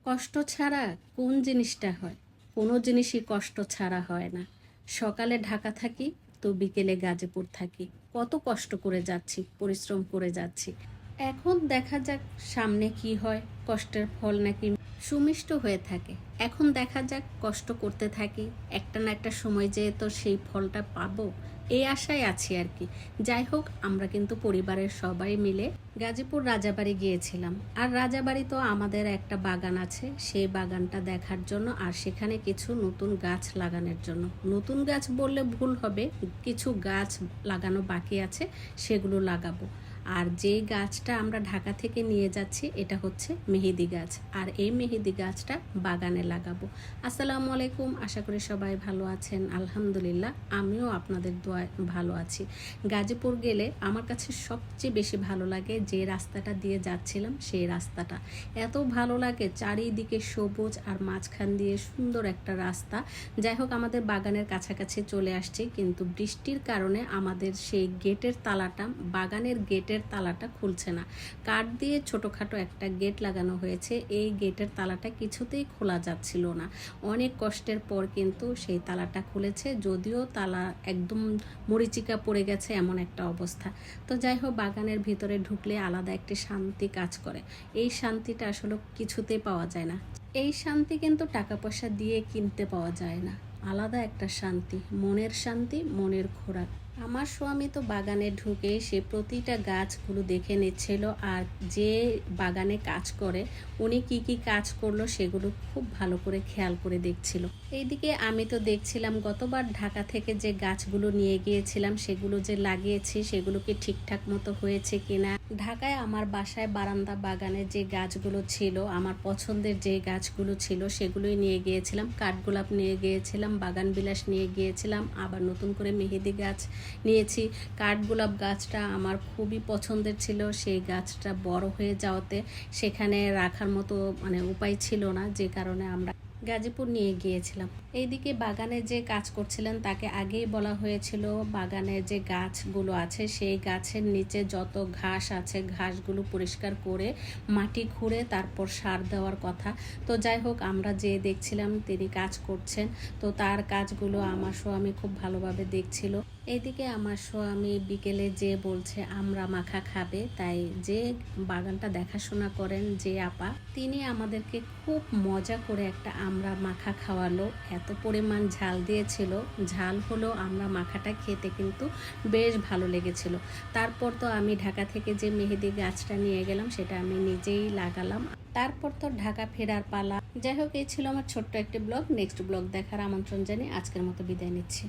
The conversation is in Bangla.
কষ্ট ছাড়া কোন জিনিসটা হয়? কোনো জিনিসই কষ্ট ছাড়া হয় না। সকালে ঢাকা থাকি, তো বিকেলে গাজীপুর থাকি। কত কষ্ট করে যাচ্ছি, পরিশ্রম করে যাচ্ছি। এখন দেখা যাক সামনে কি হয়, কষ্টের ফল নাকি সুমিষ্ট হয়ে থাকে। এখন দেখা যাক, কষ্ট করতে থাকি, একটা না একটা সময় যেয়ে তো সেই ফলটা পাবো, এই আশায় আছি আর কি। যাই হোক, আমরা কিন্তু পরিবারের সবাই মিলে গাজীপুর রাজাবাড়ি গিয়েছিলাম। আর রাজাবাড়ি তো আমাদের একটা বাগান আছে, সেই বাগানটা দেখার জন্য, আর সেখানে কিছু নতুন গাছ লাগানোর জন্য। নতুন গাছ বললে ভুল হবে, কিছু গাছ লাগানো বাকি আছে, সেগুলো লাগাবো। আর যে গাছটা আমরা ঢাকা থেকে নিয়ে যাচ্ছি, এটা হচ্ছে মেহেদি গাছ। আর এই মেহেদি গাছটা বাগানে লাগাবো। আসসালামু আলাইকুম, আশা করি সবাই ভালো আছেন। আলহামদুলিল্লাহ, আমিও আপনাদের দোয়ায় ভালো আছি। গাজীপুর গেলে আমার কাছে সবচেয়ে বেশি ভালো লাগে যে রাস্তাটা দিয়ে যাচ্ছিলাম, সেই রাস্তাটা এত ভালো লাগে। চারিদিকে সবুজ, আর মাঝখান দিয়ে সুন্দর একটা রাস্তা। যাই হোক, আমাদের বাগানের কাছাকাছি চলে আসছি, কিন্তু বৃষ্টির কারণে আমাদের সেই গেটের তালাটা, বাগানের গেটের তালাটা খুলছে না। কাঠ দিয়ে ছোটোখাটো একটা গেট লাগানো হয়েছে, এই গেটের তালাটা কিছুতেই খোলা যাচ্ছিল না। অনেক কষ্টের পর কিন্তু সেই তালাটা খুলেছে, যদিও তালা একদম মরিচিকা পড়ে গেছে, এমন একটা অবস্থা। তো যাই হোক, বাগানের ভিতরে ঢুকলে আলাদা একটি শান্তি কাজ করে। এই শান্তিটা আসলে কিছুতেই পাওয়া যায় না। এই শান্তি কিন্তু টাকা পয়সা দিয়ে কিনতে পাওয়া যায় না। আলাদা একটা শান্তি, মনের শান্তি, মনের খোরাক। আমার স্বামী তো বাগানে ঢুকে সে প্রতিটা গাছগুলো দেখে নিচ্ছিল, আর যে বাগানে কাজ করে উনি কি কি কাজ করলো সেগুলো খুব ভালো করে খেয়াল করে দেখছিল। এইদিকে আমি তো দেখছিলাম গতবার ঢাকা থেকে যে গাছগুলো নিয়ে গিয়েছিলাম, সেগুলো যে লাগিয়েছি সেগুলো কি ঠিকঠাক মতো হয়েছে কিনা। ঢাকায় আমার বাসায় বারান্দা বাগানে যে গাছগুলো ছিল, আমার পছন্দের যে গাছগুলো ছিল, সেগুলোই নিয়ে গিয়েছিলাম। কাঠগোলাপ নিয়ে গিয়েছিলাম, বাগান বিলাস নিয়ে গিয়েছিলাম, আবার নতুন করে মেহেদি গাছ নিয়েছি। কাঠগোলাপ গাছটা আমার খুবই পছন্দের ছিল, সেই গাছটা বড় হয়ে যাওয়াতে সেখানে রাখার মতো উপায় ছিল না, যে কারণে আমরা গাজীপুর নিয়ে গিয়েছিলাম। এইদিকে বাগানে যে কাজ করছিলেন তাকে আগেই বলা হয়েছিল বাগানে যে গাছগুলো আছে সেই গাছের নিচে যত ঘাস আছে ঘাসগুলো পরিষ্কার করে মাটি খুঁড়ে তারপর সার দেওয়ার কথা। তো যাই হোক, আমরা যে দেখছিলাম তিনি কাজ করছেন, তো তার কাজগুলো আমার স্বামী খুব ভালোভাবে দেখছিল। এইদিকে আমার স্বামী বিকেলে যে বলছে আমরা মাখা খাবে, তাই যে বাগানটা দেখাশোনা করেন যে আপা, তিনি আমাদেরকে খুব মজা করে একটা আমরা মাখা খাওয়ালো। এত পরিমাণ ঝাল দিয়েছিল, ঝাল হলো আমরা মাখাটা খেতে কিন্তু বেশ ভালো লেগেছিল। তারপর তো আমি ঢাকা থেকে যে মেহেদি গাছটা নিয়ে গেলাম সেটা আমি নিজেই লাগালাম। তারপর তো ঢাকা ফেরার পালা। যাই হোক, এই ছিল আমার ছোট্ট একটি ব্লগ। নেক্সট ব্লগ দেখার আমন্ত্রণ জানিয়ে আজকের মতো বিদায় নিচ্ছি।